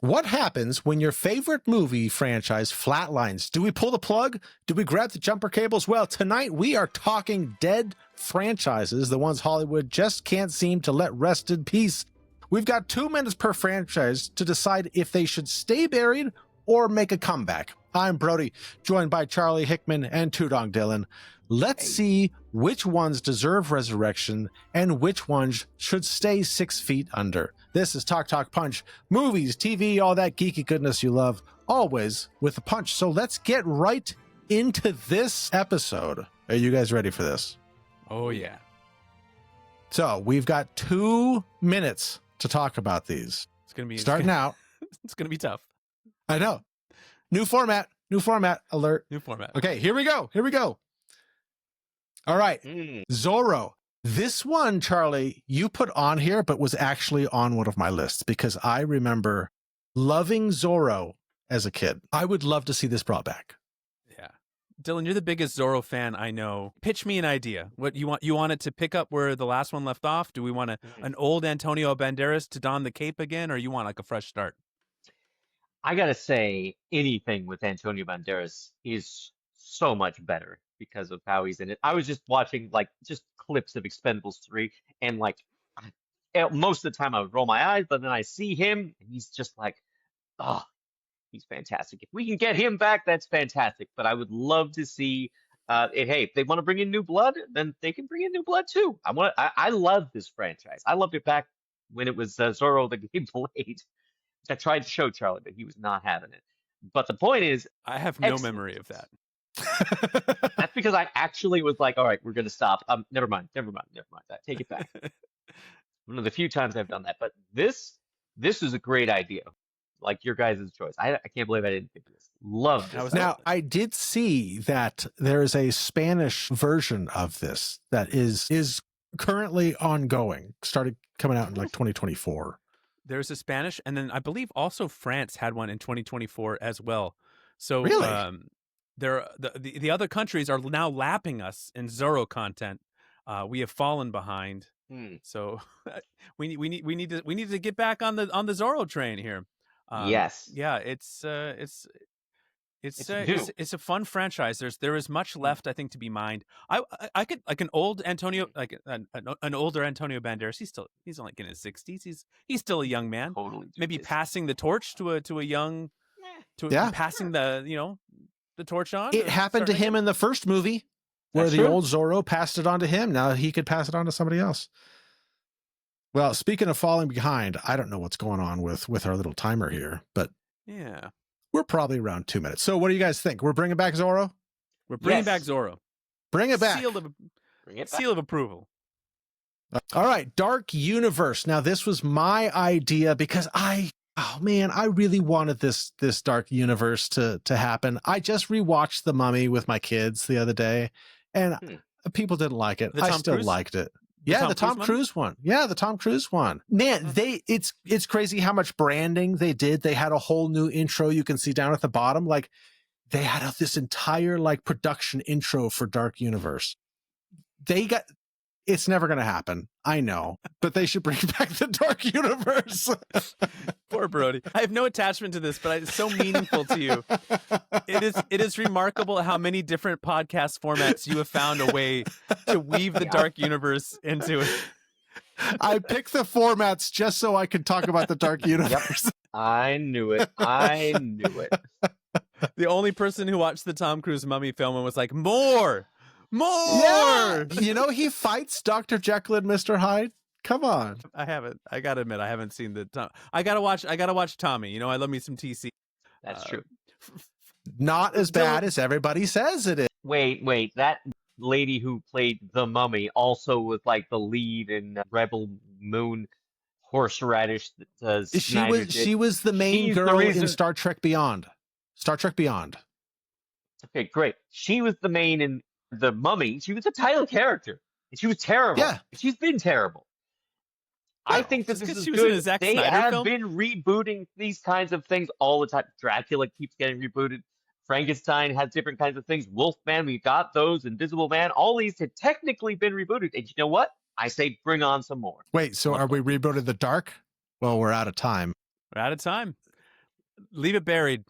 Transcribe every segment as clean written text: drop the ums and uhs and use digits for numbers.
What happens when your favorite movie franchise flatlines? Do we pull the plug? Do we grab the jumper cables? Well, tonight we are talking dead franchises, the ones Hollywood just can't seem to let rest in peace. We've got 2 minutes per franchise to decide if they should stay buried or make a comeback. I'm Brody, joined by Charlie Hickman and Tudong Dylan. Let's see which ones deserve resurrection and which ones should stay 6 feet under. This is Talk Punch, movies, TV, all that geeky goodness you love, always with a punch. So let's get right into this episode. Are you guys ready for this? Oh, yeah. So we've got 2 minutes to talk about these. It's going to be starting out. It's going to be tough. I know. New format alert. New format. Okay, here we go. All right. Zorro. This one, Charlie, you put on here, but was actually on one of my lists because I remember loving Zorro as a kid. I would love to see this brought back. Yeah. Dylan, you're the biggest Zorro fan I know. Pitch me an idea. What you want? You want it to pick up where the last one left off? Do we want an old Antonio Banderas to don the cape again, or you want like a fresh start? I gotta say, anything with Antonio Banderas is so much better because of how he's in it. I was just watching just clips of Expendables 3, and most of the time I would roll my eyes, but then I see him, and he's just like, oh, he's fantastic. If we can get him back, that's fantastic. But I would love to see hey, if they want to bring in new blood, then they can bring in new blood too. I love this franchise. I loved it back when it was Zorro the Game Blade. I tried to show Charlie, but he was not having it. But the point is, I have no memory of that. That's because I actually was like, all right, we're going to stop. Never mind. Take it back. One of the few times I've done that. But this is a great idea. Like your guys' choice. I can't believe I didn't think of this. Love this. Now, I did see that there's a Spanish version of this that is currently ongoing. Started coming out in 2024. There's a Spanish, and then I believe also France had one in 2024 as well. So really? The other countries are now lapping us in Zorro content. We have fallen behind. So we need to get back on the Zorro train here. Yes. Yeah, it's a fun franchise. There is much left, I think, to be mined. I could like an old Antonio, like an older Antonio Banderas. He's only in his 60s. He's still a young man. Totally. Maybe passing the torch to a young, passing the torch on. It happened to him in the first movie, where the old Zorro passed it on to him. Now he could pass it on to somebody else. Well, speaking of falling behind, I don't know what's going on with our little timer here, but yeah. We're probably around 2 minutes. So what do you guys think? We're bringing back Zorro? We're bringing back Zorro. Bring it back. Seal of approval. All right. Dark Universe. Now, this was my idea because I really wanted this Dark Universe to happen. I just rewatched The Mummy with my kids the other day, and people didn't like it. I still liked it. Yeah, the Tom Cruise one. Yeah, the Tom Cruise one. Man, it's crazy how much branding they did. They had a whole new intro you can see down at the bottom. Like they had this entire production intro for Dark Universe. It's never going to happen. I know, but they should bring back the Dark Universe. Poor Brody. I have no attachment to this, but it's so meaningful to you. It is remarkable how many different podcast formats you have found a way to weave the Dark Universe into it. I picked the formats just so I could talk about the Dark Universe. Yep. I knew it. The only person who watched the Tom Cruise Mummy film and was like, more. Yeah. He fights Dr. Jekyll and Mr. Hyde. Come on. I haven't. I gotta admit, I haven't seen the Tom. I gotta watch Tommy. I love me some TC. That's true. Not as bad as everybody says it is. Wait. That lady who played the Mummy also was the lead in Rebel Moon Horseradish. She was the main girl in Star Trek Beyond. Okay, great. She was the main in The Mummy. She was a title character. And she was terrible. Yeah. She's been terrible. I think this is good. They have been rebooting these kinds of things all the time. Dracula keeps getting rebooted. Frankenstein has different kinds of things. Wolfman, we got those. Invisible Man. All these have technically been rebooted. And you know what? I say bring on some more. Wait, so are we rebooted The Dark? Well, we're out of time. We're out of time. Leave it buried.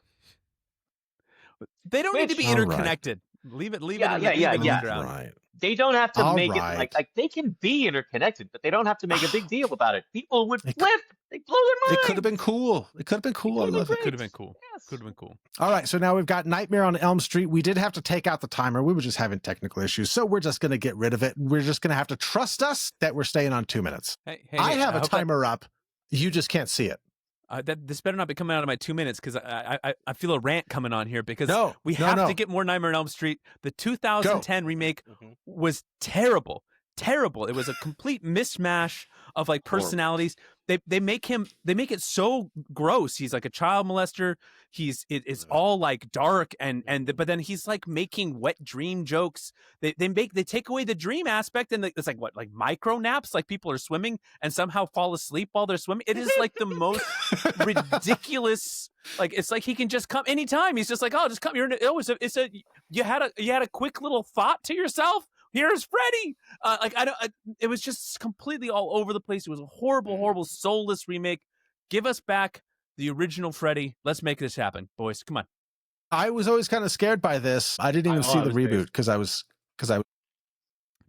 They don't need to be Which- All right. interconnected. Leave it Yeah, in yeah, the yeah, leave it yeah. in the ground. Right. They don't have to All make it right. like they can be interconnected, but they don't have to make a big deal about it. People would It flip. They blow their It mind. could have been cool. It could have been cool. I could've been love it. great. Could have been cool. Yes. Could have been cool. All right, so now we've got Nightmare on Elm Street. We did have to take out the timer. We were just having technical issues, so we're just going to get rid of it. We're just going to have to trust us that we're staying on 2 minutes. Hey, I have a hope timer up. You just can't see it. this better not be coming out of my 2 minutes because I feel a rant coming on here because No, we no, have no. to get more Nightmare on Elm Street. The 2010 remake Mhm. was terrible. Terrible. It was a complete mishmash of like Horrible. personalities. They make it so gross. He's like a child molester. It's all like dark but then he's like making wet dream jokes. They take away the dream aspect and it's like what, like micro naps, like people are swimming and somehow fall asleep while they're swimming. It is like the most ridiculous. Like it's like he can just come anytime. He's just like, oh, just come. You had a quick little thought to yourself. Here's Freddy. It was just completely all over the place. It was a horrible, horrible, soulless remake. Give us back the original Freddy. Let's make this happen, boys. Come on. I was always kind of scared by this. I didn't even see the reboot because I was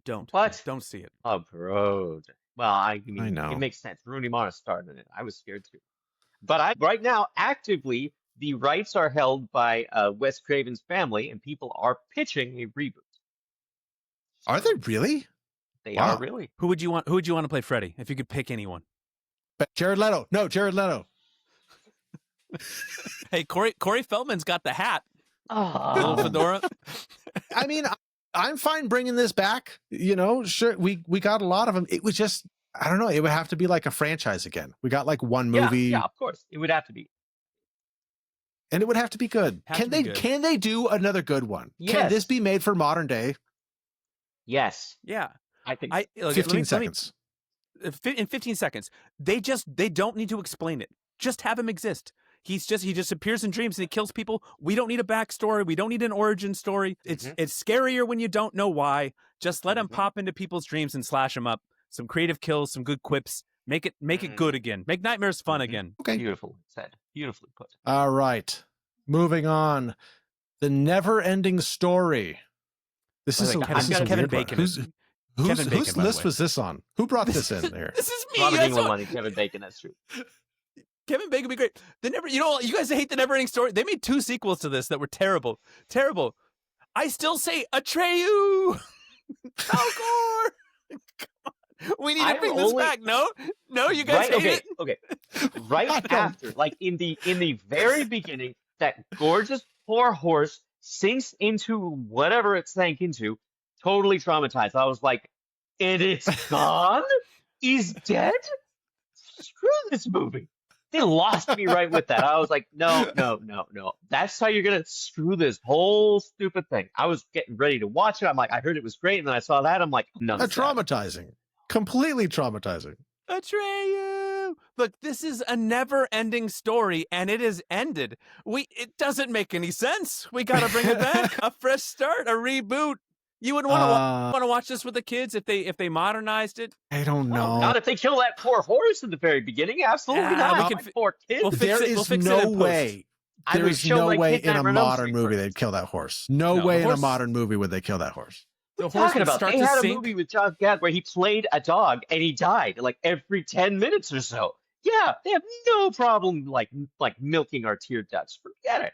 Don't see it. Oh, bro. Well, I mean, I know. it makes sense. Rooney Mara starred in it. I was scared too. But right now, actively, the rights are held by Wes Craven's family, and people are pitching a reboot. Are they really? They Wow. are really. Who would you want to play Freddy if you could pick anyone? But Jared Leto. No, Jared Leto. Hey, Corey Feldman's got the hat. Little Oh, fedora. I mean, I'm fine bringing this back. You know, sure, we got a lot of them. It was just, I don't know. It would have to be like a franchise again. We got like one movie, yeah, of course. It would have to be. and it would have to be good. Have to be good. Can they do another good one? Can Yes. this be made for modern day? Yes, Yeah. I think. Look, 15 seconds. In 15 seconds. They don't need to explain it. Just have him exist. He just appears in dreams and he kills people. We don't need a backstory. We don't need an origin story. It's scarier when you don't know why. Just let him pop into people's dreams and slash them up. Some creative kills, some good quips. Make it good again. Make nightmares fun again. Okay. Beautiful said. Beautifully put. All right. Moving on. The NeverEnding Story. This is Kevin- this is a Kevin weird one. Bacon. Whose Kevin Bacon, whose by the list way. was this on? Who brought this in here? This is me. Robert That's England what- money, Kevin Bacon. That's true. Kevin Bacon would be great. You guys hate the NeverEnding Story. They made 2 sequels to this that were terrible. Terrible. I still say Atreyu. Falcor. Come on. We need to I'm bring this only- back. No, you guys hate okay, it. okay. I Right don't- after, like in the very beginning, that gorgeous poor horse sinks into whatever it sank into, totally traumatized. I was like, and it's gone? He's dead? Screw this movie. They lost me right with that. I was like, no. That's how you're gonna screw this whole stupid thing. I was getting ready to watch it. I'm like, I heard it was great, and then I saw that. I'm like, no. Traumatizing. Completely traumatizing. Atreyu. Look, this is a never-ending story, and it is ended. It doesn't make any sense. We got to bring it back. A fresh start, a reboot. You wouldn't want to watch this with the kids if they modernized it. I don't know. Not if they kill that poor horse in the very beginning. Absolutely Yeah, not. we My can poor kid. we'll fix There it. We'll is fix it no in post. way. I There would is show, no like, way Hit in a Nightmare on Elm modern Street movie first. they'd kill that horse. No No, way the in a horse- modern movie would they kill that horse. The What are you horse talking would about? start They to had a sink. movie with John Gad where he played a dog and he died like every 10 minutes or so. Yeah, they have no problem like milking our tear ducts. Forget it.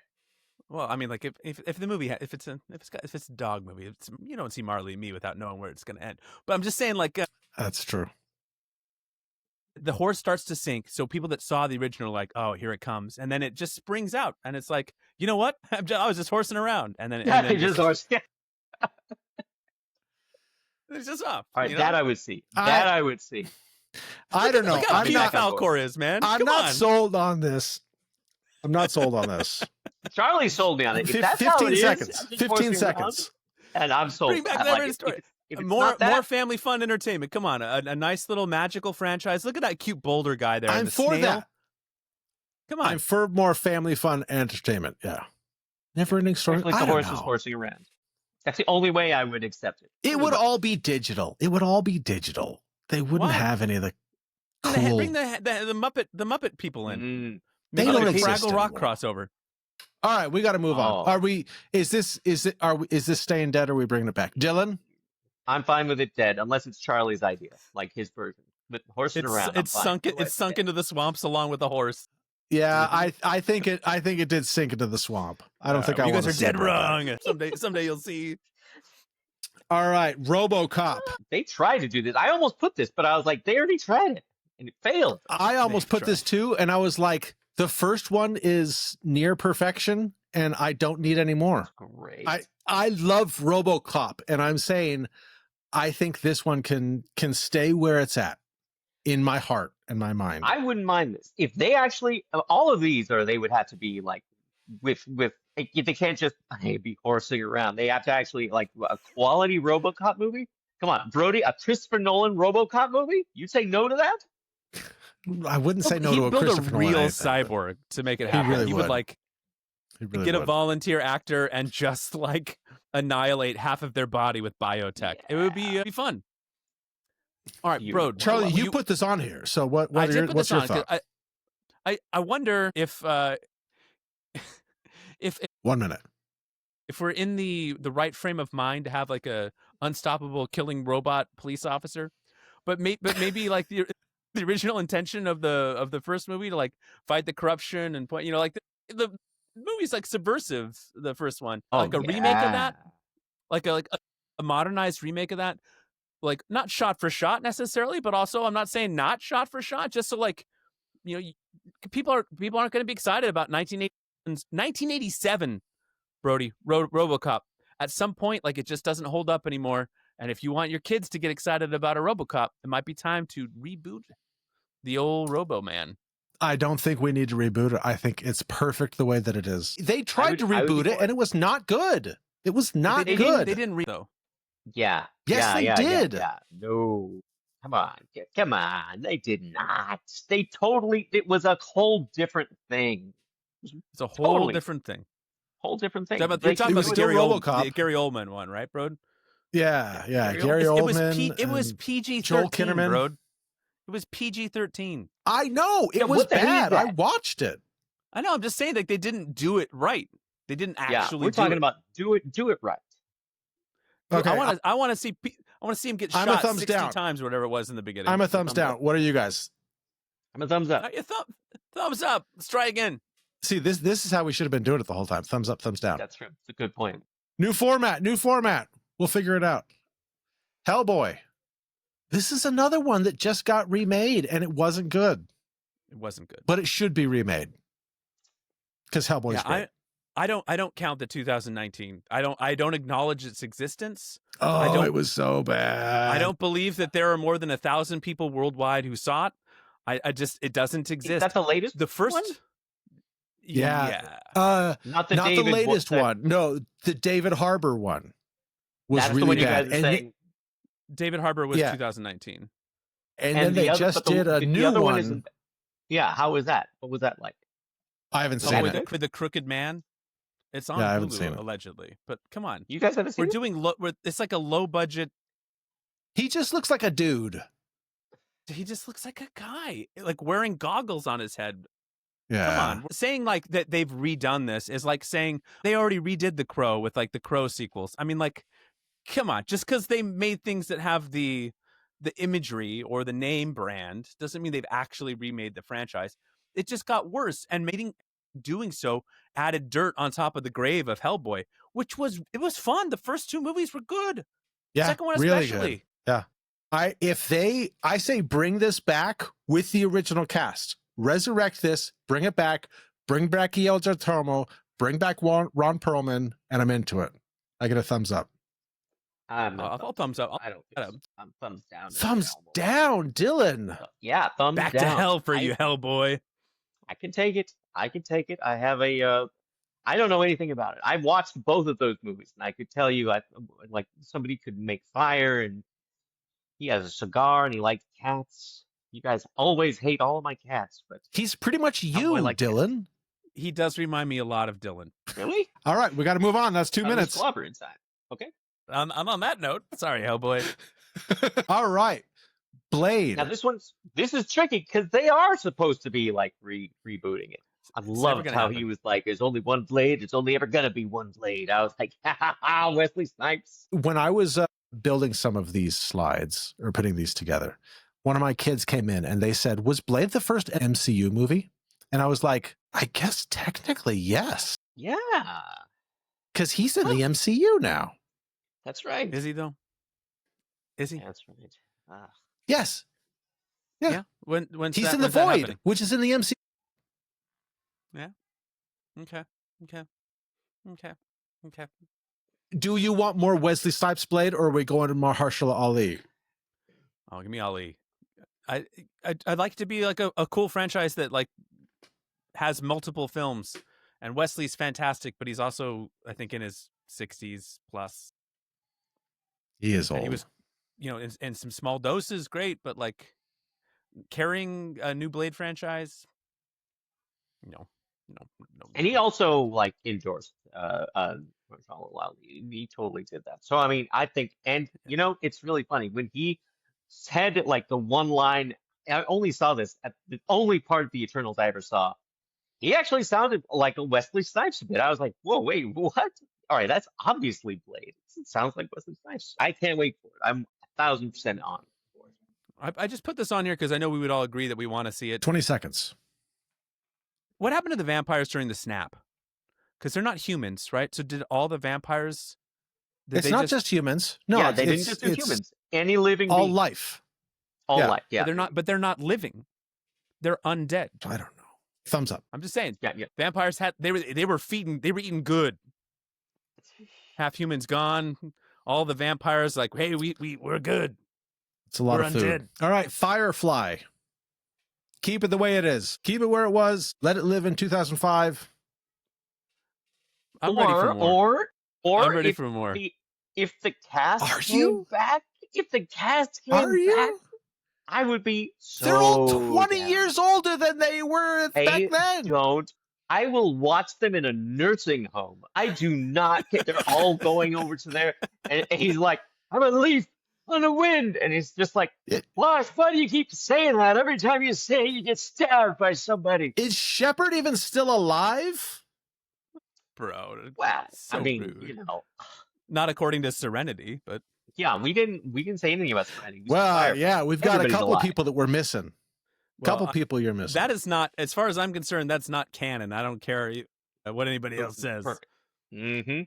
Well, I mean, like if the movie if it's a dog movie, you don't see Marley and Me without knowing where it's going to end. But I'm just saying, like That's true. the horse starts to sink, so people that saw the original are like, oh, here it comes, and then it just springs out, and it's like, you know what? I was just horsing around, and then They just horse. Yeah. it's just off. All right, you that know? I would see. That I would see. I don't know. Look how I'm cute not. Falcor is, man. I'm Come not on. sold on this. I'm not sold on this. Charlie sold me on it. If that's how 15 it is, seconds. I'm just 15 horsing seconds. around, and I'm sold. Bring back I the like NeverEnding it. Story. If it's More not that, family fun entertainment. Come on, a nice little magical franchise. Look at that cute boulder guy there. and I'm the for snail. that. Come on. I'm for more family fun entertainment. Yeah. Never-ending story. especially I if the don't horse is know. horsing around. That's the only way I would accept it. It would all be digital. It would all be digital. They wouldn't What? have any of the cool. Bring the Muppet people in. They Maybe don't like a exist Fraggle Rock anymore. crossover. All right, we got to move on. Oh. Are we? Is this staying dead? Or are we bringing it back? Dylan, I'm fine with it dead, unless it's Charlie's idea, like his version. But horsing around, I'm It's fine. sunk. Go It's sunk ahead. into the swamps along with the horse. yeah, I think it did sink into the swamp. I don't think I You want guys to are see dead it brought back. wrong. Someday you'll see. All right, RoboCop. They tried to do this. I almost put this, but I was like, they already tried it, and it failed. I almost put this too, and I was like, the first one is near perfection, and I don't need any more. Great. I love RoboCop, and I'm saying I think this one can stay where it's at in my heart and my mind. I wouldn't mind this if they actually all of these, or they would have to be like with they can't just be horsing around. They have to actually like a quality RoboCop movie. Come on, Brody, a Christopher Nolan RoboCop movie? You'd say no to that? I wouldn't say no He'd to a build Christopher a Nolan real anything, but cyborg to make it happen. really He would would. like he really get a would. volunteer actor and just like annihilate half of their body with biotech. It would be fun. All right, bro. Charlie, you put this on here, so what? I did put What's this your on 'cause thought? I wonder if 1 minute. if we're in the right frame of mind to have like a unstoppable killing robot police officer, but maybe like the original intention of the first movie to like fight the corruption and point, like the movie's like subversive, the first one, like a remake of that, like a modernized remake of that, like not shot for shot necessarily, but also I'm not saying not shot for shot, just so like people aren't going to be excited about 1987 Brody RoboCop. At some point, like it just doesn't hold up anymore. And if you want your kids to get excited about a RoboCop, it might be time to reboot the old Robo Man. I don't think we need to reboot it. I think it's perfect the way that it is. They tried to reboot it, and it was not good. It was not good. They didn't though. Yeah. Yes, they did. Yeah. No. Come on. They did not. It was a whole different thing. It's a whole different thing. Whole different thing. You're talking about was the still the Gary Oldman one, right, bro? Yeah. Gary Oldman. It was PG-13, Joel Kinnaman. bro. It was PG-13. I know it was bad. I watched it. I know. I'm just saying, like they didn't do it right. They didn't actually. We're talking about do it right. Okay, I want to see him get shot 60 times or whatever it was in the beginning. I'm a thumbs down. What are you guys? I'm a thumbs up. Thumbs up. Let's try again. See, this is how we should have been doing it the whole time. Thumbs up, thumbs down. That's true. It's a good point. New format. We'll figure it out. Hellboy. This is another one that just got remade, and it wasn't good. It wasn't good, but it should be remade because Hellboy's great. I don't count the 2019. I don't acknowledge its existence. Oh, it was so bad. I don't believe that there are more than 1,000 people worldwide who saw it. It doesn't exist. Is that the latest? The first one? Yeah. Not the latest one. No, the David Harbour one was That's really the one bad. You guys are saying. David Harbour was 2019. And then they just did a new one. Yeah, how was that? What was that like? I haven't seen it. For the Crooked Man. It's on Hulu, allegedly. But come on. You guys haven't seen it? It's like a low budget. He just looks like a dude. He just looks like a guy, like wearing goggles on his head. Yeah. Come on. Saying like that they've redone this is like saying they already redid The Crow with like the Crow sequels. I mean, like, come on. Just because they made things that have the imagery or the name brand doesn't mean they've actually remade the franchise. It just got worse, and doing so added dirt on top of the grave of Hellboy, which was fun. The first two movies were good. Yeah, the second one really especially. Good. Yeah. I say bring this back with the original cast. Resurrect this, bring it back, bring back Guillermo del Toro, bring back Ron Perlman, and I'm into it. I get a thumbs up. I'll thumbs up. I don't think so. I'm thumbs down. Thumbs down, Dylan. Yeah, thumbs back down. to hell for you, Hellboy. I can take it. I have a. I don't know anything about it. I've watched both of those movies, and I could tell you, like somebody could make fire, and he has a cigar, and he likes cats. You guys always hate all of my cats, but he's pretty much you, Dylan. Cats. He does remind me a lot of Dylan. Really? All right, we got to move on. That's 2 minutes. Slobber inside. Okay. I'm on that note. Sorry, Hellboy. All right, Blade. Now this is tricky because they are supposed to be like rebooting it. I never loved gonna how happen. he was like, "There's only one blade. It's only ever gonna be one blade." I was like, "Ha ha ha!" Wesley Snipes. When I was building some of these slides or putting these together, one of my kids came in and they said, "Was Blade the first MCU movie?" And I was like, "I guess technically yes, Yeah, because he's in the MCU now." that's right. Is he though? Is he? That's right. Ah. Yes, Yeah. When's he's that, in the when's that Void, happening? which is in the MCU. Okay. Do you want more Wesley Snipes Blade, or are we going to Mahershala Ali? Oh, give me Ali. I'd like it to be like a cool franchise that like has multiple films. And Wesley's fantastic, but he's also, I think, in his 60s plus. He is And old. he was, in some small doses, great, but like carrying a new Blade franchise, no. And he also like endorsed Mahershala Ali. He totally did that. So I mean, I think, and it's really funny when he said like the one line. I only saw this at the only part of the Eternals I ever saw. He actually sounded like a Wesley Snipes a bit. I was like, whoa, wait, what? All right, that's obviously Blade. It sounds like Wesley Snipes. I can't wait for it. I'm 1,000% on for it. I just put this on here because I know we would all agree that we want to see it. 20 seconds. What happened to the vampires during the snap? Because they're not humans, right? So did all the vampires? It's not just humans. No, yeah, they didn't it's just do humans. Any living all being. life. All Yeah. life, yeah. But they're not living. They're undead. I don't know. Thumbs up. I'm just saying. Yeah. Vampires they were eating good. Half humans gone. All the vampires like, hey, we're good. It's a lot We're of food. undead. All right, Firefly. Keep it the way it is. Keep it where it was. Let it live in 2005. I'm ready for more. Or I'm ready if for more. If the cast Are came you? back, Are you? I would be so They're all 20 down. years older than they were back I then. don't. I will watch them in a nursing home. I do not care. They're all going over to there, and he's like, "I'm a leaf on the wind," and he's just like, "Losh, why do you keep saying that? Every time you say it, you get stabbed by somebody." Is Shepard even still alive? Bro. Well, So I mean, rude. Not according to Serenity, but yeah, we didn't say anything about Serenity. We said Well, Firefly. yeah, we've got a Everybody's couple of alive. people that we're missing. Couple people you're missing. that is not, as far as I'm concerned, that's not canon. I don't care what anybody else says. Mm-hmm.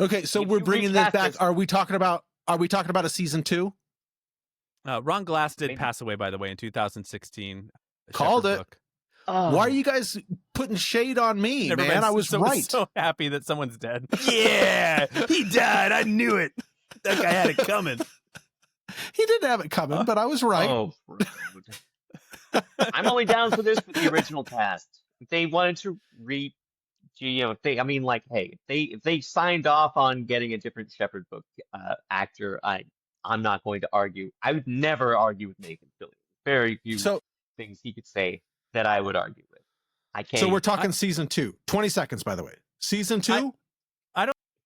Okay, so If we're you bringing this recast back. this- Are we talking about a season 2? Ron Glass did Maybe. pass away, by the way, in 2016. A Called Shepherd it. book. Oh. Why are you guys putting shade on me, Never man? mind. I was so, right. So happy that someone's dead. Yeah, he died. I knew it. That guy had it coming. He didn't have it coming, but I was right. Oh, bro. I'm only down for this with the original cast. If they wanted to if they signed off on getting a different Shepherd book actor, I'm not going to argue. I would never argue with Nathan Fillion. Very few things he could say that I would argue with. I can't. So we're talking season 2. 20 seconds, by the way. Season 2?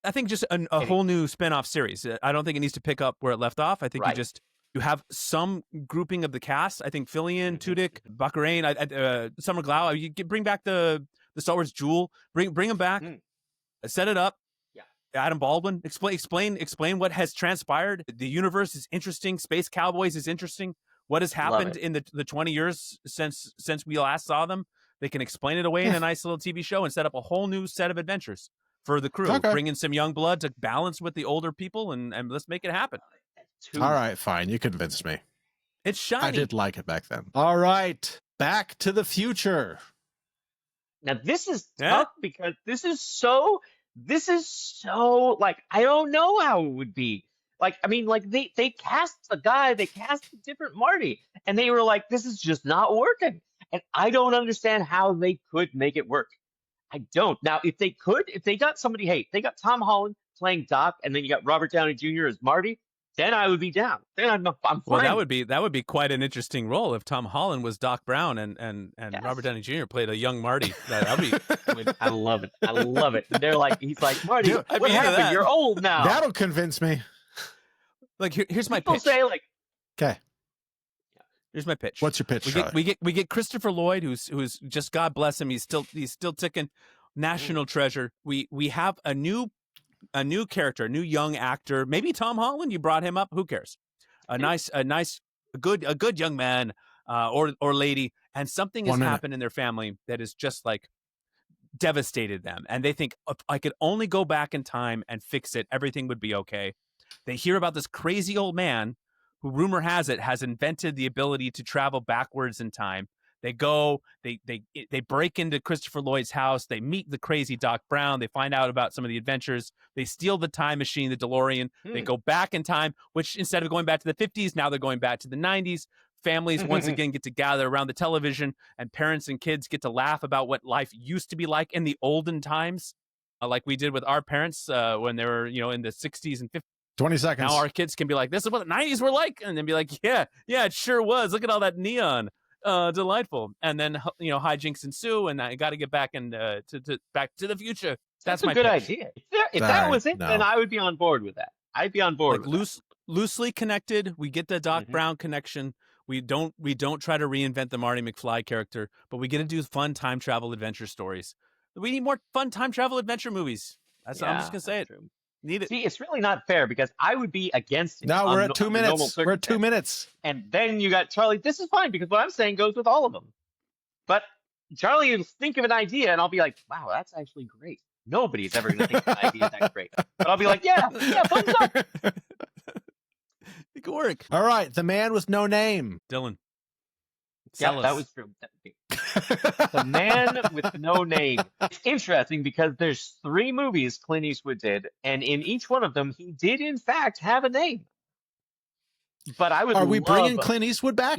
I think just a whole new spin-off series. I don't think it needs to pick up where it left off. I think you have some grouping of the cast. I think Fillion, Tudyk, Baccarin, Summer Glau. You bring back the Star Wars Jewel. Bring them back. Set it up. Yeah. Adam Baldwin. Explain what has transpired. The universe is interesting. Space Cowboys is interesting. What has happened in the 20 years since we last saw them? They can explain it away in a nice little TV show and set up a whole new set of adventures for the crew. Okay. Bring in some young blood to balance with the older people, and let's make it happen. All right, fine. You convinced me. It's shiny. I did like it back then. All right. Back to the Future. Now this is tough because this is so like I don't know how it would be. Like I mean, like they cast a guy, they cast a different Marty, and they were like, this is just not working. And I don't understand how they could make it work. I don't. Now, if they got somebody, they got Tom Holland playing Doc, and then you got Robert Downey Jr. as Marty, then I would be down. Then I'm fine. Well, that would be quite an interesting role if Tom Holland was Doc Brown and Robert Downey Jr. played a young Marty. I love it. I love it. They're like, he's like, Marty, Dude, what happened? You're old now. That'll convince me. Like here's my People pitch. say like, Okay. Here's my pitch. What's your pitch, Charlie? We get Christopher Lloyd, who's just, God bless him, he's still ticking, national treasure. We have a new character, a new young actor. Maybe Tom Holland. You brought him up. Who cares? A good young man or lady, and something has happened in their family that is just like devastated them, and they think, if I could only go back in time and fix it, everything would be okay. They hear about this crazy old man who, rumor has it, has invented the ability to travel backwards in time. They go, they break into Christopher Lloyd's house. They meet the crazy Doc Brown. They find out about some of the adventures. They steal the time machine, the DeLorean. They go back in time, which instead of going back to the 50s, now they're going back to the 90s. Families once again get to gather around the television, and parents and kids get to laugh about what life used to be like in the olden times, like we did with our parents when they were, in the 60s and 50s. 20 seconds. Now our kids can be like, this is what the 90s were like. And then be like, yeah, it sure was. Look at all that neon. Delightful. And then, hijinks ensue, and I got to get back to Back to the Future. That's my a good pitch. idea. If that was it, then I would be on board with that. I'd be on board with loosely connected. We get the Doc Brown connection. We don't try to reinvent the Marty McFly character, but we get to do fun time travel adventure stories. We need more fun time travel adventure movies. I'm just gonna say it. True. Need it. See, it's really not fair because I would be against it. No, we're at 2 minutes. We're at 2 minutes. And then you got Charlie. This is fine because what I'm saying goes with all of them. But Charlie will think of an idea and I'll be like, wow, that's actually great. Nobody's ever going to think of an idea that's great. But I'll be like, yeah, thumbs up. It could work. All right. The Man with No Name. Dylan. Yeah, that was true. The Man with No Name. It's interesting because there's 3 movies Clint Eastwood did, and in each one of them, he did in fact have a name. But I would. Are we bringing Clint Eastwood back?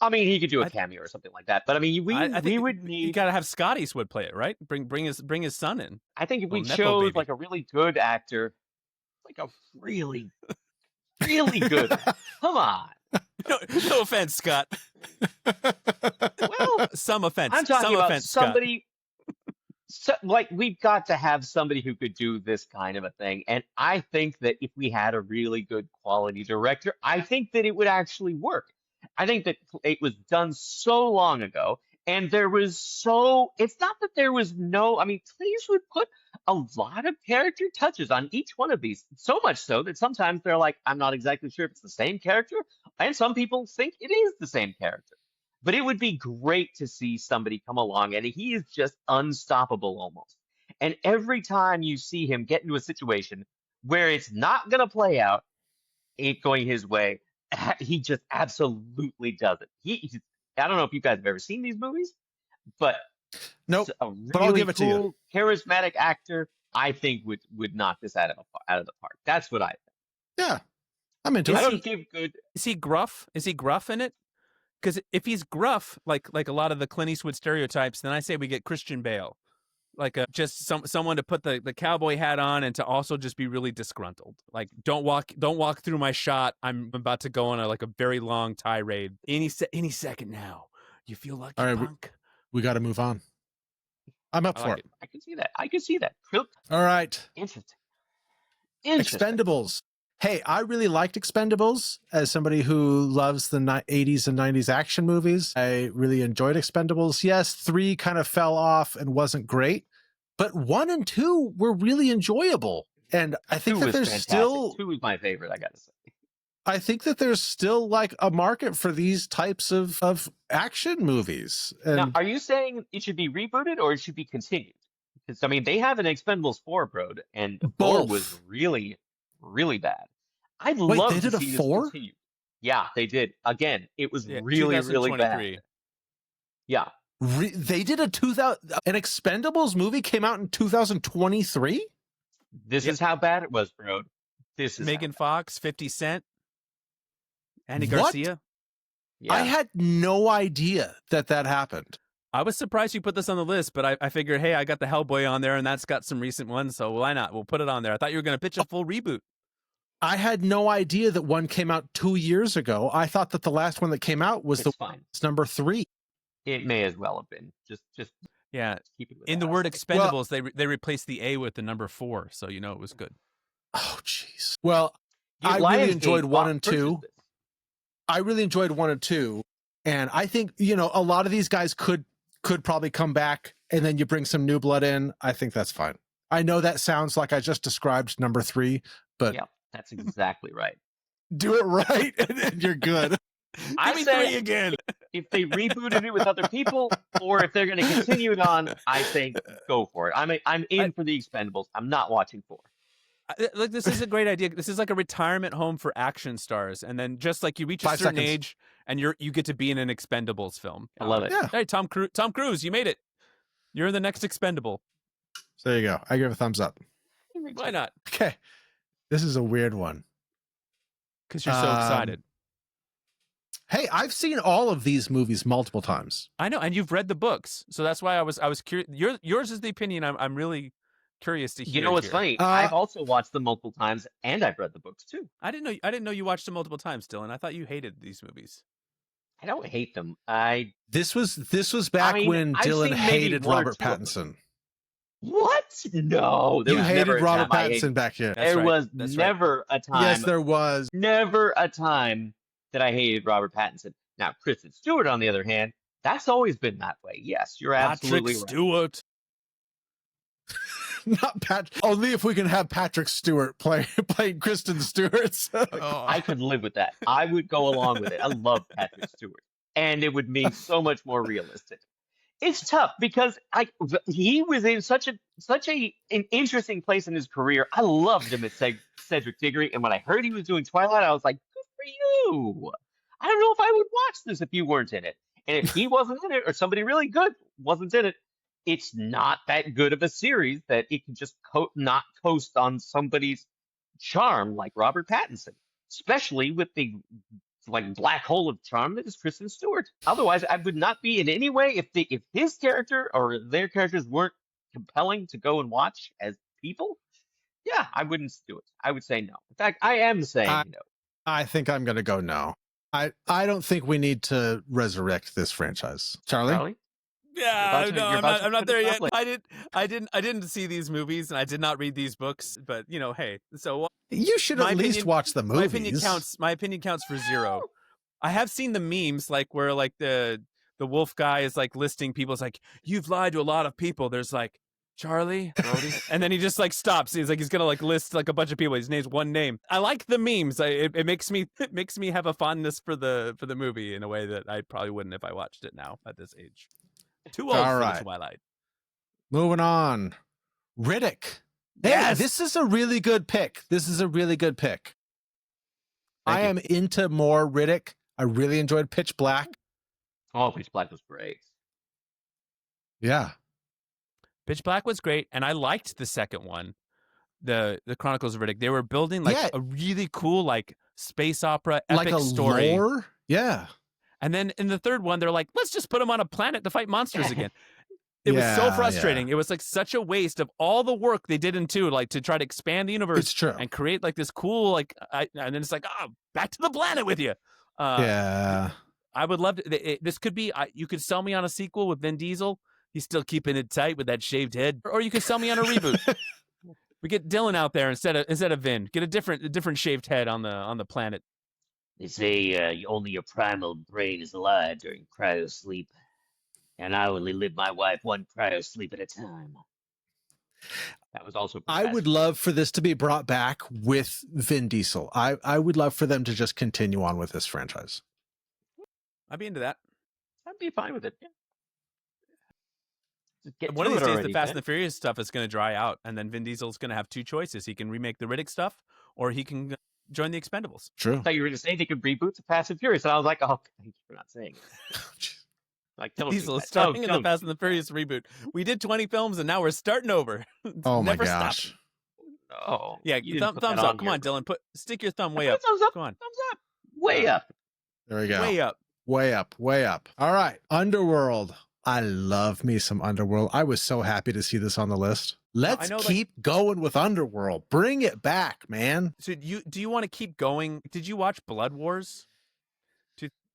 I mean, he could do a cameo or something like that. But I mean, we would need. You got to have Scott Eastwood play it, right? Bring his son in. I think if we chose like a really good actor, like a really, really good. Come on. No offense, Scott. Well, some offense. I'm talking about offense, somebody. We've got to have somebody who could do this kind of a thing, and I think that if we had a really good quality director, I think that it would actually work. I think that it was done so long ago, and there was so. It's not that there was no. I mean, Clint Eastwood put a lot of character touches on each one of these, so much so that sometimes they're like, I'm not exactly sure if it's the same character, and some people think it is the same character. But it would be great to see somebody come along, and he is just unstoppable almost. And every time you see him get into a situation where it's not going to play out, ain't going his way, he just absolutely does it. I don't know if you guys have ever seen these movies, but nope. A really but I'll give it to you. Charismatic actor, I think would knock this out of the park. That's what I think. Yeah, I'm into it. I don't give good. Is he gruff? Is he gruff in it? Because if he's gruff, like a lot of the Clint Eastwood stereotypes, then I say we get Christian Bale, like just someone to put the cowboy hat on and to also just be really disgruntled. Like don't walk through my shot. I'm about to go on a very long tirade. Any second now. You feel lucky, all right, punk? We got to move on. I'm up for it. I can see that. All right. Interesting. Expendables. Hey, I really liked Expendables as somebody who loves the 80s and 90s action movies. I really enjoyed Expendables. Yes, 3 kind of fell off and wasn't great, but 1 and 2 were really enjoyable. And I think that there's still 2 was my favorite, I gotta say. I think that there's still like a market for these types of action movies. And now, are you saying it should be rebooted or it should be continued? Because I mean, they have an Expendables 4, bro, and 4 was really, really bad. I'd love they to did see a this 4? continue. Yeah, they did. Again, it was really, really bad. Yeah. They did an Expendables movie came out in 2023? This is how bad it was, bro. This is Megan Fox, 50 Cent, Andy Garcia. Yeah. I had no idea that happened. I was surprised you put this on the list, but I figured, hey, I got the Hellboy on there, and that's got some recent ones, so why not? We'll put it on there. I thought you were going to pitch a full reboot. I had no idea that one came out 2 years ago. I thought that the last one that came out was number 3. It may as well have been. Just yeah. Keep it with in that. the word Expendables, they replaced the A with the number 4, so you know it was good. Oh, jeez. Well, I really enjoyed 1 and 2. I really enjoyed 1 and 2. And I think, a lot of these guys could probably come back, and then you bring some new blood in. I think that's fine. I know that sounds like I just described number 3, but Yep, that's exactly right. do it right and you're good. I Give me say 3 again. if they rebooted it with other people, or if they're going to continue it on, I think go for it. I'm in for the Expendables. I'm not watching 4. Look, this is a great idea. This is like a retirement home for action stars, and then just like you reach a 5 certain seconds. age, and you get to be in an Expendables film. I love it. Yeah. Hey, Tom Cruise, you made it. You're the next Expendable. So there you go. I give a thumbs up. Why not? Okay. This is a weird one. Because you're so excited. Hey, I've seen all of these movies multiple times. I know, and you've read the books, so that's why I was curious. Yours is the opinion I'm really curious to hear. You know what's here. funny? I've also watched them multiple times, and I've read the books too. I didn't know you watched them multiple times, Dylan. I thought you hated these movies. I don't hate them. This was back when I've Dylan seen maybe hated 1 or Robert 2 of them. Pattinson. What? No, there You was hated never a Robert time I hated- Pattinson back here. That's There right. was That's right. never a time. Yes, there was. Never a time that I hated Robert Pattinson. Now, Kristen Stewart, on the other hand, that's always been that way. Yes, you're absolutely Patrick right. Stewart. Not Patrick. Only if we can have Patrick Stewart playing Kristen Stewart. I could live with that. I would go along with it. I love Patrick Stewart, and it would mean so much more realistic. It's tough because he was in such an interesting place in his career. I loved him at Cedric Diggory, and when I heard he was doing Twilight, I was like, good for you. I don't know if I would watch this if you weren't in it. And if he wasn't in it, or somebody really good wasn't in it, it's not that good of a series that it can just not coast on somebody's charm like Robert Pattinson, especially with the black hole of charm that is Kristen Stewart. Otherwise, I would not be in any way if his character or their characters weren't compelling to go and watch as people. Yeah, I wouldn't do it. I would say no. In fact, I am saying no. I think I'm going to go no. I don't think we need to resurrect this franchise. Charlie? Yeah, no, I'm not there yet. Like, I didn't see these movies and I did not read these books, but hey, so You should at least watch the movies. My opinion counts for 0. I have seen the memes where the wolf guy is listing people. It's like, you've lied to a lot of people. There's Charlie, Brody, and then he just stops. He's he's gonna list a bunch of people. He names one name. I like the memes. It makes me have a fondness for the movie in a way that I probably wouldn't if I watched it now at this age. Too old for the Twilight. Moving on. Riddick. Hey, Yes! this is a really good pick. I am into more Riddick. I really enjoyed Pitch Black. Oh, Pitch Black was great. Yeah. Pitch Black was great, and I liked the second one, the Chronicles of Riddick. They were building a really cool space opera epic story. Lore? Yeah. And then in the third one, they're like, let's just put them on a planet to fight monsters again. It was so frustrating. Yeah. It was such a waste of all the work they did in 2, to try to expand the universe. It's true. And create this cool and then it's back to the planet with you. Yeah. I would love to. This could be. You could sell me on a sequel with Vin Diesel. He's still keeping it tight with that shaved head, or you could sell me on a reboot. We get Dylan out there instead of Vin. Get a different shaved head on the planet. They say only your primal brain is alive during cryo sleep, and I only live my wife one cryo sleep at a time. That was also. I would love for this to be brought back with Vin Diesel. I would love for them to just continue on with this franchise. I'd be into that. I'd be fine with it. Yeah. One of these days, the Fast and the Furious stuff is going to dry out, and then Vin Diesel's going to have 2 choices. He can remake the Riddick stuff, or he can join the Expendables. True. I thought you were going to say they could reboot the Fast and Furious, and I was like, oh, thank you for not saying it. Don't Diesel is starting in the Fast and the Furious reboot. We did 20 films, and now we're starting over. Oh my Never gosh. Stop. Oh, Yeah, thumbs up. Come on, Dylan. Stick your thumb way up. Thumbs up. Come on. Thumbs up. Way up. There we go. Way up. Way up. Way up. All right. Underworld. I love me some Underworld. I was so happy to see this on the list. Let's keep going with Underworld. Bring it back, man. So do you want to keep going? Did you watch Blood Wars?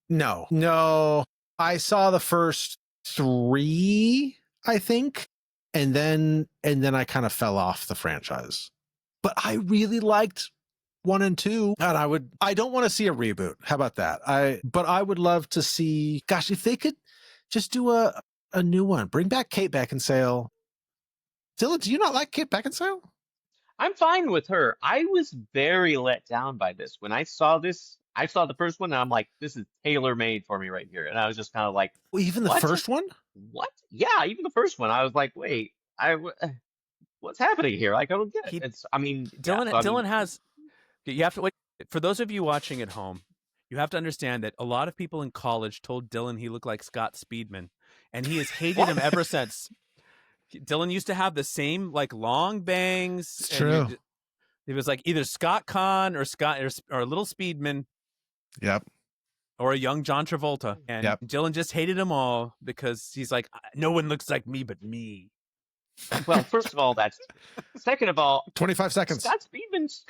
No. I saw the first 3, I think, and then I kind of fell off the franchise. But I really liked 1 and 2, and I don't want to see a reboot. How about that? But I would love to see, gosh, if they could just do a new one. Bring back Kate Beckinsale. Dylan, do you not like Kate Beckinsale? I'm fine with her. I was very let down by this. When I saw this, I saw the first one and I'm like, this is tailor-made for me right here. And I was just kind of like, Well, even the what? first one? What? Yeah, even the first one. I was like, wait, what's happening here? Like, I don't get it. I mean, Dylan has, you have to wait. For those of you watching at home, you have to understand that a lot of people in college told Dylan he looked like Scott Speedman, and he has hated him ever since. Dylan used to have the same like long bangs. It's true. It was like either Scott Conn or or Little Speedman. Yep. Or a young John Travolta. And Dylan just hated them all because he's like, no one looks like me but me. Well, first of all, that's second of all, 25 seconds. Scott Speedman is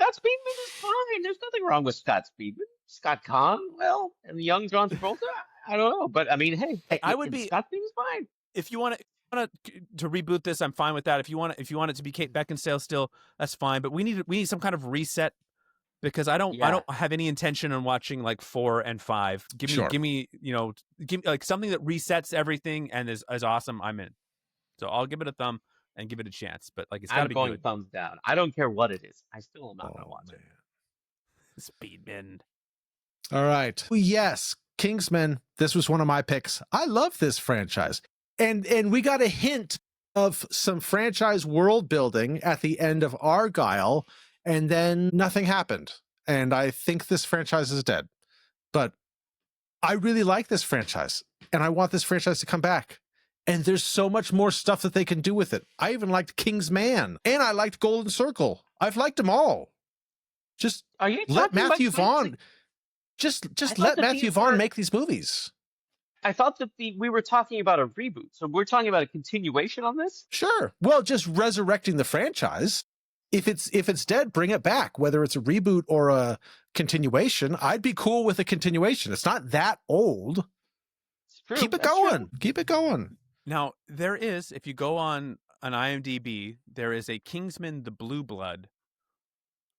fine. There's nothing wrong with Scott Speedman. Scott Conn, well, and the young John Travolta, I don't know, but I mean, hey, I would be Scott Speedman's fine. If you want to reboot this, I'm fine with that. If you want it to be Kate Beckinsale still, that's fine. But we need some kind of reset because I don't have any intention on watching like 4 and 5. Give me like something that resets everything and is awesome. I'm in. So I'll give it a thumb and give it a chance. But like it's got to be good. Thumbs down. I don't care what it is. I still am not gonna watch it. Speedman. All right. Yes, Kingsman. This was one of my picks. I love this franchise. And we got a hint of some franchise world building at the end of Argyle, and then nothing happened. And I think this franchise is dead. But I really like this franchise, and I want this franchise to come back. And there's so much more stuff that they can do with it. I even liked Kingsman, and I liked Golden Circle. I've liked them all. Just let Matthew Vaughn. Just let Matthew Vaughn make these movies. I thought that we were talking about a reboot, so we're talking about a continuation on this? Sure. Well, just resurrecting the franchise. If it's dead, bring it back. Whether it's a reboot or a continuation, I'd be cool with a continuation. It's not that old. It's true. Keep it going. Keep it going. Now, there is, if you go on an IMDb, there is a Kingsman: The Blue Blood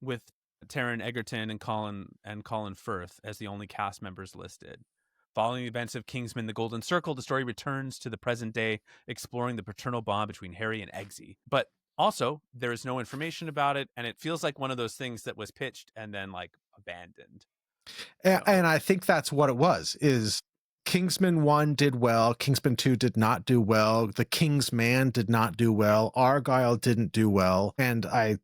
with Taron Egerton and Colin Firth as the only cast members listed. Following the events of Kingsman: The Golden Circle, the story returns to the present day, exploring the paternal bond between Harry and Eggsy. But also, there is no information about it, and it feels like one of those things that was pitched and then like abandoned. And I think that's what it was, is Kingsman 1 did well, Kingsman 2 did not do well, The Kingsman did not do well, Argyle didn't do well, and I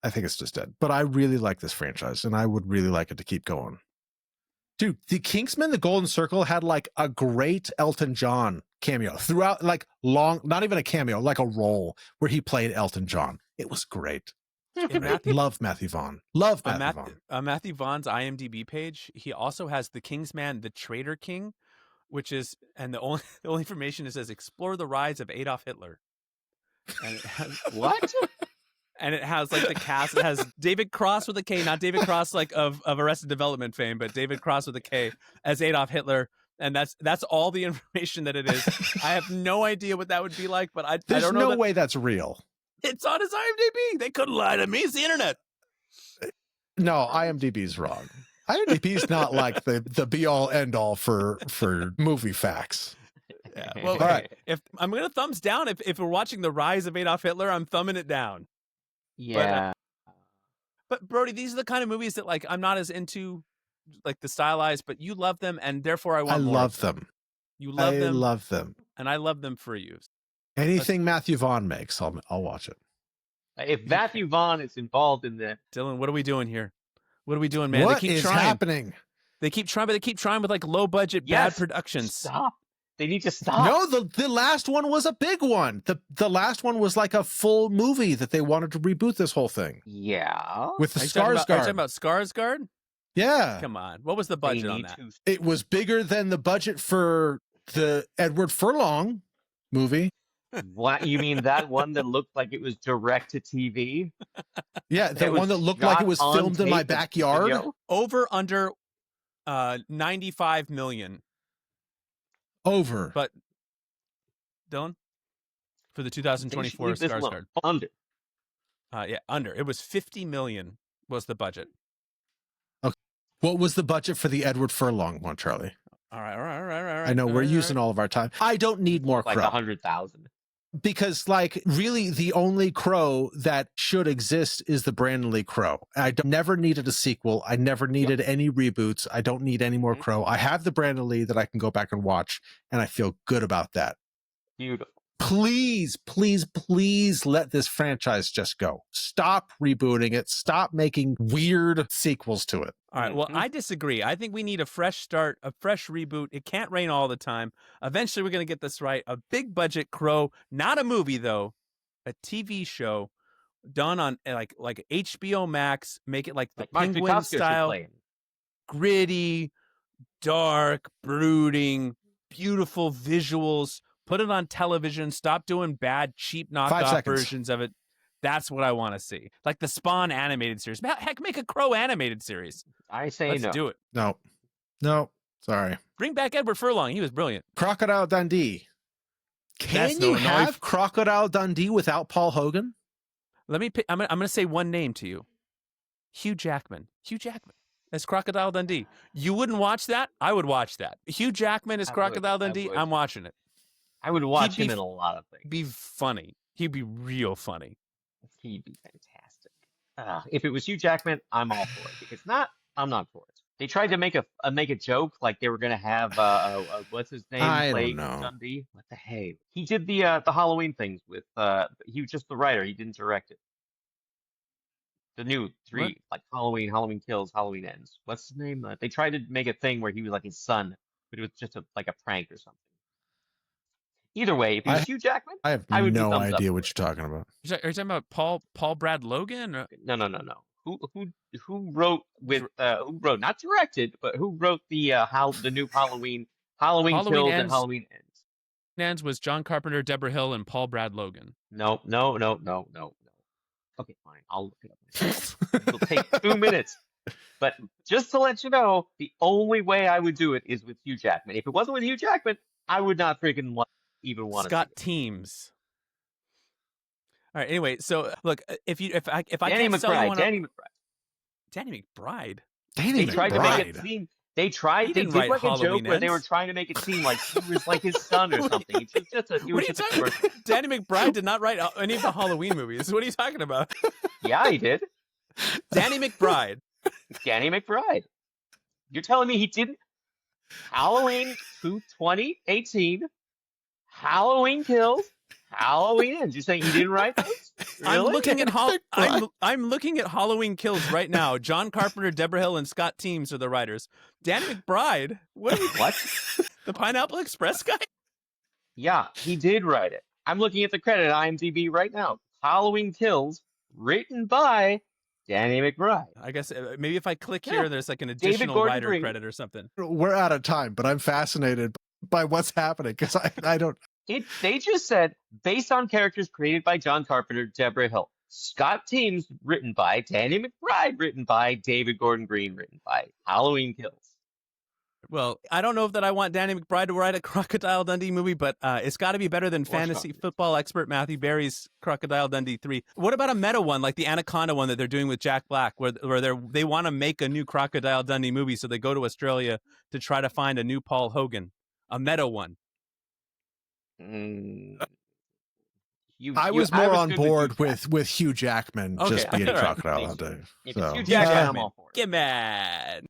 think it's just dead. But I really like this franchise, and I would really like it to keep going. Dude, the Kingsman: The Golden Circle had like a great Elton John cameo throughout, like not even a cameo, like a role where he played Elton John. It was great. Love Matthew Vaughn. Love Matthew Vaughn. Matthew Vaughn's IMDb page, he also has The Kingsman: The Traitor King, which is, and the only information it says, explore the rise of Adolf Hitler. And it has, what? And it has like the cast. It has David Cross with a K, not David Cross like of Arrested Development fame, but David Cross with a K as Adolf Hitler. And that's all the information that it is. I have no idea what that would be like, but I don't know. There's no way that's real. It's on his IMDb. They couldn't lie to me. It's the internet. No, IMDb's wrong. IMDb's not like the be all end all for movie facts. Yeah. Well, all right. If I'm gonna thumbs down, if we're watching the rise of Adolf Hitler, I'm thumbing it down. Yeah. But Brody, these are the kind of movies that like I'm not as into, like the stylized, but you love them, and therefore I want more. I love them. You love them. I love them. And I love them for you. Anything Matthew Vaughn makes, I'll watch it. If Matthew Vaughn is involved in the Dylan, what are we doing here? What are we doing, man? What they keep is trying. happening? They keep trying, but they keep trying with like low budget, bad productions. Stop. They need to stop. No, the last one was a big one. The last one was like a full movie that they wanted to reboot this whole thing. Yeah. With the Skarsgård. Are you talking about Skarsgård? Yeah. Come on. What was the budget on that? It was bigger than the budget for the Edward Furlong movie. What, you mean that one that looked like it was direct to TV? Yeah, the one that looked like it was filmed in my backyard. Over under 95 million. Over. But Dylan, for the 2024 Skarsgård. Under. Yeah, under. It was 50 million was the budget. Okay. What was the budget for the Edward Furlong one, Charlie? All right. I know we're using all of our time. I don't need more Like Crow. 100,000. Because, like, really the only Crow that should exist is the Brandon Lee Crow. Never needed a sequel. I never needed any reboots. I don't need any more Crow. I have the Brandon Lee that I can go back and watch, and I feel good about that. Beautiful. Please, please, please let this franchise just go. Stop rebooting it. Stop making weird sequels to it. All right. Well, I disagree. I think we need a fresh start, a fresh reboot. It can't rain all the time. Eventually, we're going to get this right. A big budget Crow, not a movie though, a TV show done on like HBO Max. Make it like the Penguin style, gritty, dark, brooding, beautiful visuals. Put it on television. Stop doing bad, cheap knockoff versions of it. That's what I want to see. Like the Spawn animated series. Heck, make a Crow animated series. I say Let's do it. No. Sorry. Bring back Edward Furlong. He was brilliant. Crocodile Dundee. Can you have Crocodile Dundee without Paul Hogan? Let me pick. I'm going to say one name to you. Hugh Jackman. Hugh Jackman as Crocodile Dundee. You wouldn't watch that? I would watch that. Hugh Jackman as Crocodile Dundee. I'm watching it. I would watch him in a lot of things. Be funny. He'd be real funny. He'd be fantastic. If it was Hugh Jackman, I'm all for it. If it's not, I'm not for it. They tried to make a joke like they were gonna have what's his name play Dundee. What the hey? He did the Halloween things with he was just the writer. He didn't direct it. The new 3 like Halloween Kills, Halloween Ends. What's his name? They tried to make a thing where he was like his son, but it was just like a prank or something. Either way, if it was Hugh Jackman, I have no idea what you're talking about. Are you talking about Paul Brad Logan? Or? No. Who wrote with who wrote, not directed, but who wrote the new Halloween Kills and Halloween Ends was John Carpenter, Deborah Hill, and Paul Brad Logan. No. Okay, fine. I'll look it up myself. It'll take 2 minutes. But just to let you know, the only way I would do it is with Hugh Jackman. If it wasn't with Hugh Jackman, I would not freaking even want to. Scott Teams. All right. Anyway, so look, if I Danny can't sell you one, Danny McBride. They tried to make it seem. They did like a joke where they were trying to make it seem like he was like his son or something. It was just a. What are you talking about? Danny McBride did not write any of the Halloween movies. What are you talking about? Yeah, he did. Danny McBride. Danny McBride. You're telling me he didn't? Halloween 2018. Halloween Kills, Halloween Ends. You're saying he didn't write those? Really? I'm looking at Halloween Kills right now. John Carpenter, Deborah Hill, and Scott Teams are the writers. Danny McBride. What? The Pineapple Express guy? Yeah, he did write it. I'm looking at the credit at IMDb right now. Halloween Kills, written by Danny McBride. I guess maybe if I click here, there's like an additional writer credit or something. We're out of time, but I'm fascinated by what's happening because I don't. They just said based on characters created by John Carpenter, Deborah Hill, Scott Teams written by Danny McBride, written by David Gordon Green, written by Halloween Kills. Well, I don't know if that I want Danny McBride to write a Crocodile Dundee movie, but it's got to be better than fantasy football expert Matthew Berry's Crocodile Dundee 3. What about a meta one like the Anaconda one that they're doing with Jack Black, where they want to make a new Crocodile Dundee movie, so they go to Australia to try to find a new Paul Hogan, a meta one. I was more on board with Hugh Jackman just being Crocodile Dundee. If it's Hugh Jackman, I'm all for it. Get mad.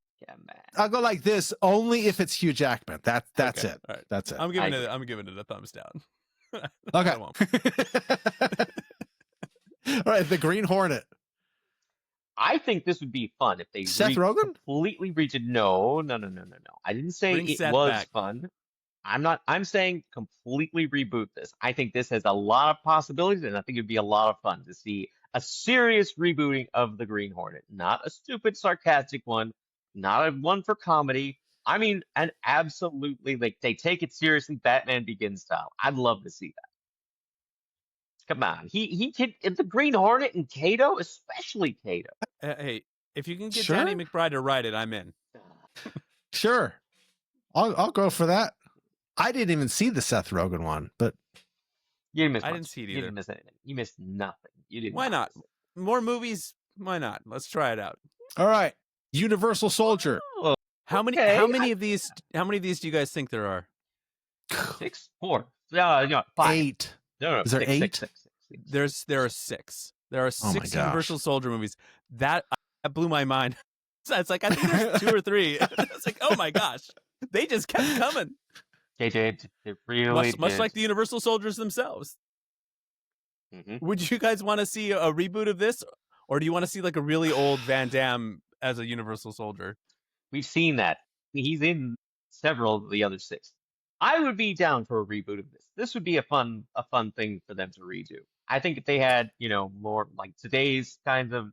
I'll go like this only if it's Hugh Jackman. That's it. Right. That's it. I'm giving it a thumbs down. Okay. All right, the Green Hornet. I think this would be fun if they Seth Rogen completely redid. No. I didn't say it was fun. I'm saying completely reboot this. I think this has a lot of possibilities, and I think it'd be a lot of fun to see a serious rebooting of the Green Hornet, not a stupid sarcastic one. Not a one for comedy. I mean, an absolutely, like, they take it seriously, Batman Begins style. I'd love to see that. Come on. He can, the Green Hornet and Kato, especially Kato. Hey, if you can get Danny McBride to write it, I'm in. Sure. I'll go for that. I didn't even see the Seth Rogen one, but You didn't miss I much. didn't see it either. You didn't miss anything. You missed nothing. You didn't. Why not? More movies, Why not? Let's try it out. All right. Universal Soldier. Oh, How many okay, how many of these do you guys think there are? 6, 4. No, 5. 8. No, Is there 6, 8? 6. There are 6. There are Oh my 6 gosh. Universal Soldier movies. That blew my mind. It's like I think there's 2 or 3. It's like, oh my gosh, they just kept coming. They did. They really did. Much like the Universal Soldiers themselves. Mm-hmm. Would you guys want to see a reboot of this, or do you want to see like a really old Van Damme as a Universal Soldier? We've seen that. He's in several of the other 6. I would be down for a reboot of this. This would be a fun thing for them to redo. I think if they had, more like today's kinds of,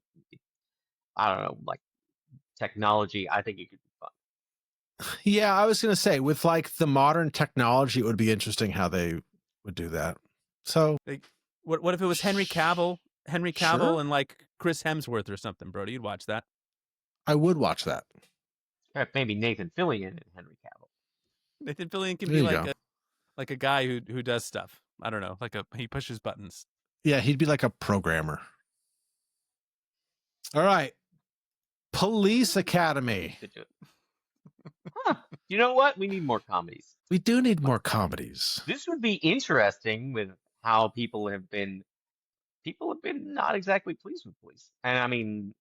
I don't know, like technology, I think it could be fun. Yeah, I was going to say, with like the modern technology, it would be interesting how they would do that. So, what if it was Henry Cavill Sure. and like Chris Hemsworth or something, Brody? You'd watch that. I would watch that. Maybe Nathan Fillion and Henry Cavill. Nathan Fillion can There be you like a guy who does stuff. I don't know, he pushes buttons. Yeah, he'd be like a programmer. All right. Police Academy. Could do it. Huh. You know what? We need more comedies. We do need more comedies. This would be interesting with how people have been not exactly pleased with police. And I mean,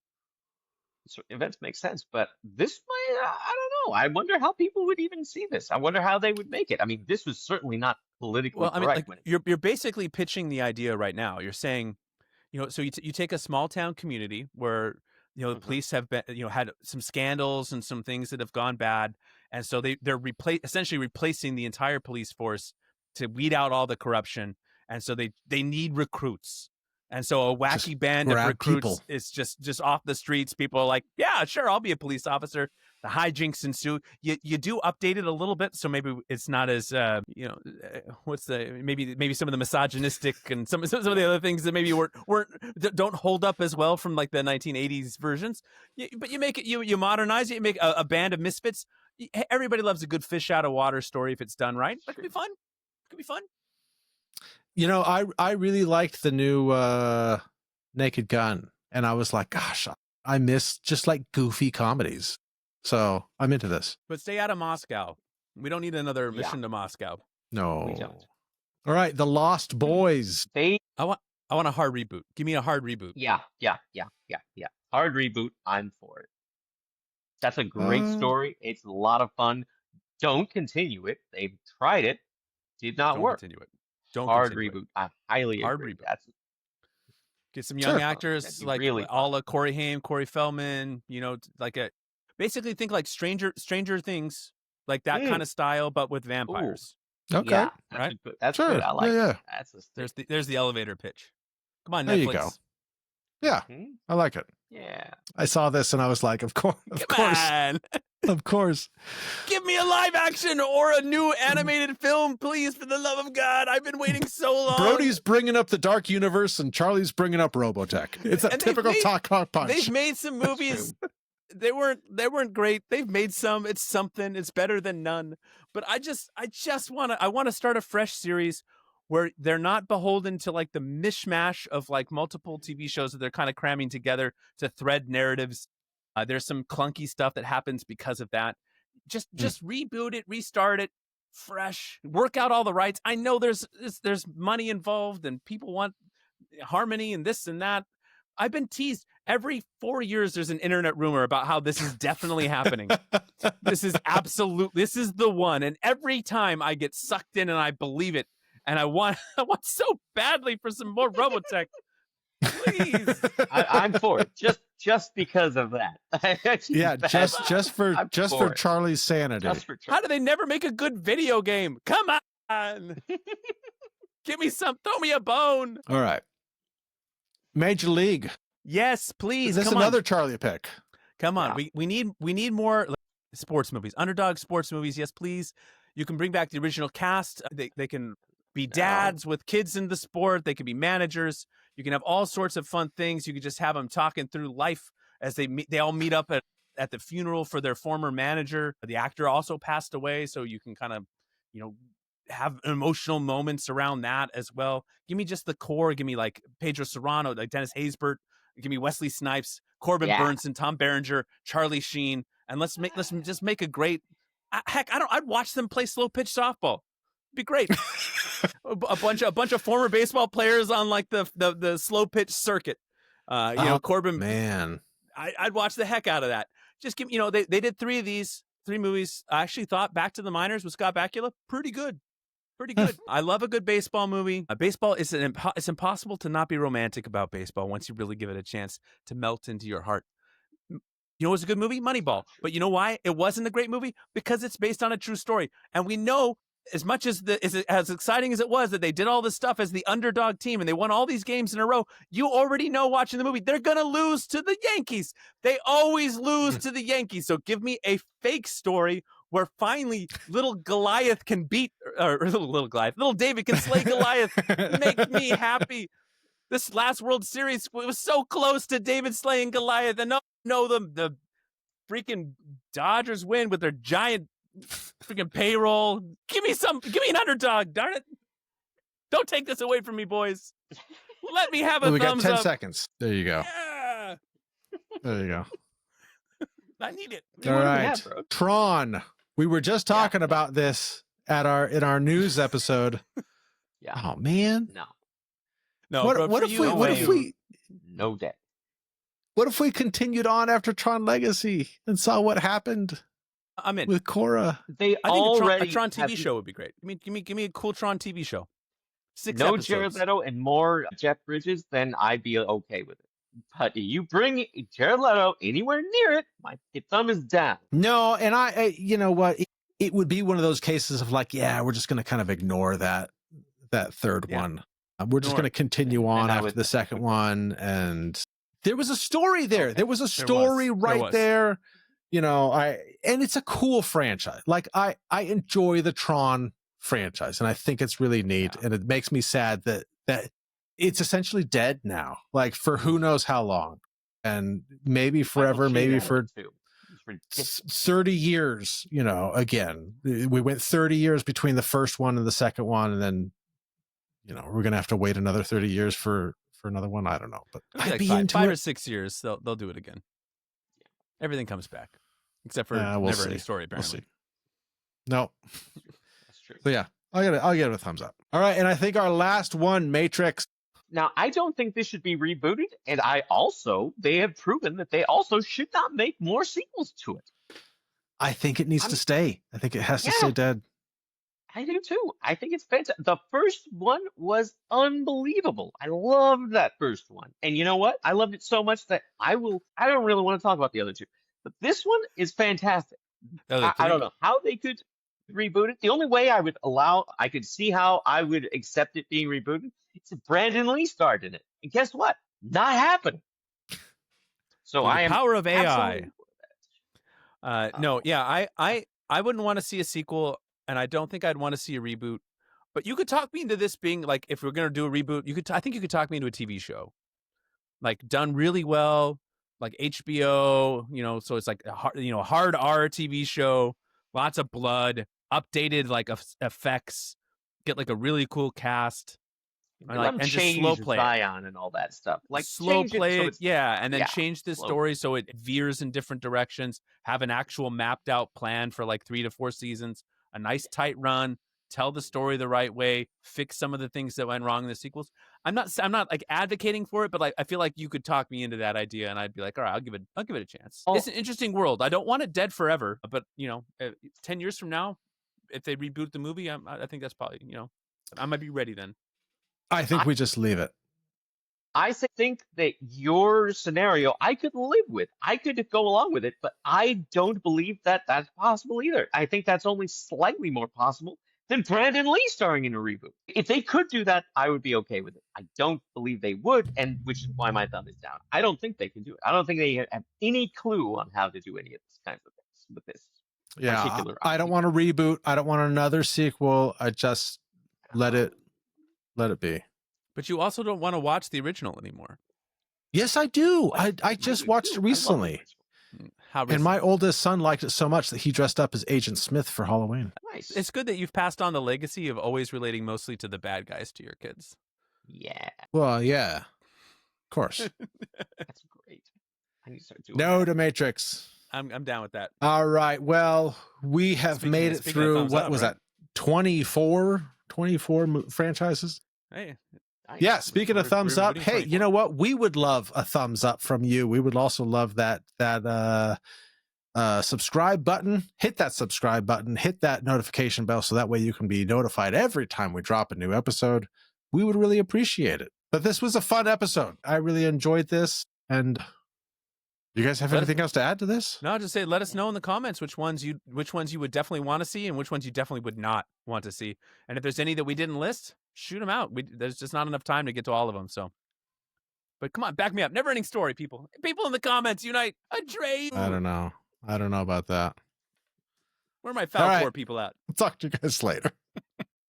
events make sense, but this might, I don't know. I wonder how people would even see this. I wonder how they would make it. I mean, this was certainly not politically correct. You're basically pitching the idea right now. You're saying, so you take a small town community where, the police have been, had some scandals and some things that have gone bad. And so they're essentially replacing the entire police force to weed out all the corruption. And so they need recruits. And so a wacky band of recruits is just off the streets. People are like, yeah, sure, I'll be a police officer. The hijinks ensue. You do update it a little bit, so maybe it's not as maybe some of the misogynistic and some of the other things that maybe don't hold up as well from like the 1980s versions. But you make it, you modernize it. You make a band of misfits. Everybody loves a good fish out of water story if it's done right. That could be fun. It could be fun. I really liked the new Naked Gun, and I was like, gosh, I miss just like goofy comedies. So I'm into this. But stay out of Moscow. We don't need another mission to Moscow. No. We don't. All right, The Lost Boys. I want a hard reboot. Give me a hard reboot. Yeah. Hard reboot. I'm for it. That's a great story. It's a lot of fun. Don't continue it. They've tried it. Did not work. Continue it. Don't hard continue reboot. It. I highly hard agree. Reboot. Get some young actors like really all Corey Haim, Corey Feldman. Basically think like Stranger Things, like that kind of style, but with vampires. Ooh. Okay, yeah, right? That's good. I like. Yeah. There's the elevator pitch. Come on, there Netflix. You go. Yeah, I like it. Yeah, I saw this and I was like, of course, of course. Give me a live action or a new animated film, please, for the love of God. I've been waiting so long. Brody's bringing up the dark universe and Charlie's bringing up Robotech. It's a typical talk punch. They've made some movies. They weren't great. They've made some. It's something. It's better than none. But I just want to start a fresh series where they're not beholden to like the mishmash of like multiple TV shows that they're kind of cramming together to thread narratives. There's some clunky stuff that happens because of that. Just reboot it, restart it, fresh, work out all the rights. I know there's money involved and people want harmony and this and that. I've been teased. Every 4 years, there's an internet rumor about how this is definitely happening. This is the one. And every time I get sucked in and I believe it. And I want so badly for some more Robotech. Please. I'm for it. Just because of that. Yeah, just for Charlie's sanity. How do they never make a good video game? Come on. Give me throw me a bone. All right. Major League. Yes, please. This is another Charlie pick. Come on. Yeah. We need more sports movies. Underdog sports movies. Yes, please. You can bring back the original cast. They can be dads with kids in the sport. They can be managers. You can have all sorts of fun things. You can just have them talking through life as they all meet up at the funeral for their former manager. The actor also passed away, so you can kind of, have emotional moments around that as well. Give me just the core. Give me like Pedro Serrano, like Dennis Haysbert, Give me Wesley Snipes, Corbin Burnson, Tom Berenger, Charlie Sheen, and let's just make a great. Heck, I'd watch them play slow pitch softball. It'd be great. a bunch of former baseball players on like the slow pitch circuit. Corbin. Man, I'd watch the heck out of that. Just give they did 3 of these 3 movies. I actually thought Back to the Minors with Scott Bakula pretty good. I love a good baseball movie. Baseball is it's impossible to not be romantic about baseball once you really give it a chance to melt into your heart. You know what's a good movie? Moneyball. But you know why it wasn't a great movie? Because it's based on a true story. And we know as much as as exciting as it was that they did all this stuff as the underdog team and they won all these games in a row, you already know watching the movie, they're going to lose to the Yankees. They always lose to the Yankees. So give me a fake story where finally little Goliath can beat, or little David can slay Goliath. Make me happy. This last World Series was so close to David slaying Goliath. And the freaking Dodgers win with their giant freaking payroll. Give me an underdog, darn it. Don't take this away from me, boys. Let me have a thumbs up. We got 10 seconds. There you go. Yeah. There you go. I need it. All right. Tron. We were just talking about this in our news episode. Yeah. Oh man. No. What if we no day. What if we continued on after Tron Legacy and saw what happened? I'm in with Korra. I think a Tron TV show would be great. Give me a cool Tron TV show. 6 episodes. Jared Leto and more Jeff Bridges, then I'd be okay with it. But you bring Jared Leto anywhere near it, my thumb is down. No, and I you know what? It would be one of those cases of like, yeah, we're just going to kind of ignore that third one. We're just going to continue on after the second one. And there was a story there. Okay. There was a story there. You know, and it's a cool franchise. Like I enjoy the Tron franchise, and I think it's really neat. And it makes me sad that it's essentially dead now, like for who knows how long, and maybe forever, maybe for 30 years. You know, again, we went 30 years between the first one and the second one, and then, you know, we're gonna have to wait another 30 years for another one. I don't know, but I'd be into 5 or 6 years. They'll do it again. Everything comes back, except for NeverEnding Story. Apparently, we'll see. No, that's true. So yeah, I'll get it a thumbs up. All right, and I think our last one, Matrix. Now, I don't think this should be rebooted, and they have proven that they also should not make more sequels to it. I think it needs to stay. I think it has to stay dead. I do too. I think it's fantastic. The first one was unbelievable. I loved that first one. And you know what? I loved it so much that I don't really want to talk about the other two. But this one is fantastic. I don't know how they could reboot it. The only way I could see how I would accept it being rebooted is if Brandon Lee starred in it. And guess what? Not happening. So the power of AI. No, I wouldn't want to see a sequel, and I don't think I'd want to see a reboot. But you could talk me into this being like, if we're going to do a reboot, I think you could talk me into a TV show, like done really well, like HBO, you know, so it's like a hard R TV show, lots of blood, updated like effects, get like a really cool cast, and just slow play Zion and all that stuff. Like slow play it, and then change the story so it veers in different directions. Have an actual mapped out plan for like 3 to 4 seasons, a nice tight run. Tell the story the right way. Fix some of the things that went wrong in the sequels. I'm not like advocating for it, but like I feel like you could talk me into that idea, and I'd be like, all right, I'll give it a chance. It's an interesting world. I don't want it dead forever, but 10 years from now, if they reboot the movie, I think that's probably I might be ready then. I think we just leave it. I think that your scenario I could live with. I could go along with it, but I don't believe that that's possible either. I think that's only slightly more possible than Brandon Lee starring in a reboot. If they could do that, I would be okay with it. I don't believe they would, and which is why my thumb is down. I don't think they can do it. I don't think they have any clue on how to do any of these kinds of things with this. Yeah, I don't want a reboot. I don't want another sequel. I just let it be. But you also don't want to watch the original anymore. Yes, I do. I just watched it recently. How recently? And my oldest son liked it so much that he dressed up as Agent Smith for Halloween. Nice. It's good that you've passed on the legacy of always relating mostly to the bad guys to your kids. Yeah. Well, yeah. course. That's great. I need to start doing No that. to Matrix. I'm down with that. All right. Well, we have made it speaking of through, thumbs what up, was right? that? 24 franchises. Hey, Nice. Yeah, speaking of We're thumbs up, rebooting hey, 24. you know what? We would love a thumbs up from you. We would also love that subscribe button. Hit that subscribe button, hit that notification bell so that way you can be notified every time we drop a new episode. We would really appreciate it. But this was a fun episode. I really enjoyed this. And you guys have anything else to add to this? No, just say let us know in the comments which ones you would definitely want to see and which ones you definitely would not want to see. And if there's any that we didn't list, shoot them out. There's just not enough time to get to all of them. So, but come on, back me up. Never-ending story, people. People in the comments, unite. Atreyu. I don't know about that. Where are my All right. Falcor people at? I'll talk to you guys later.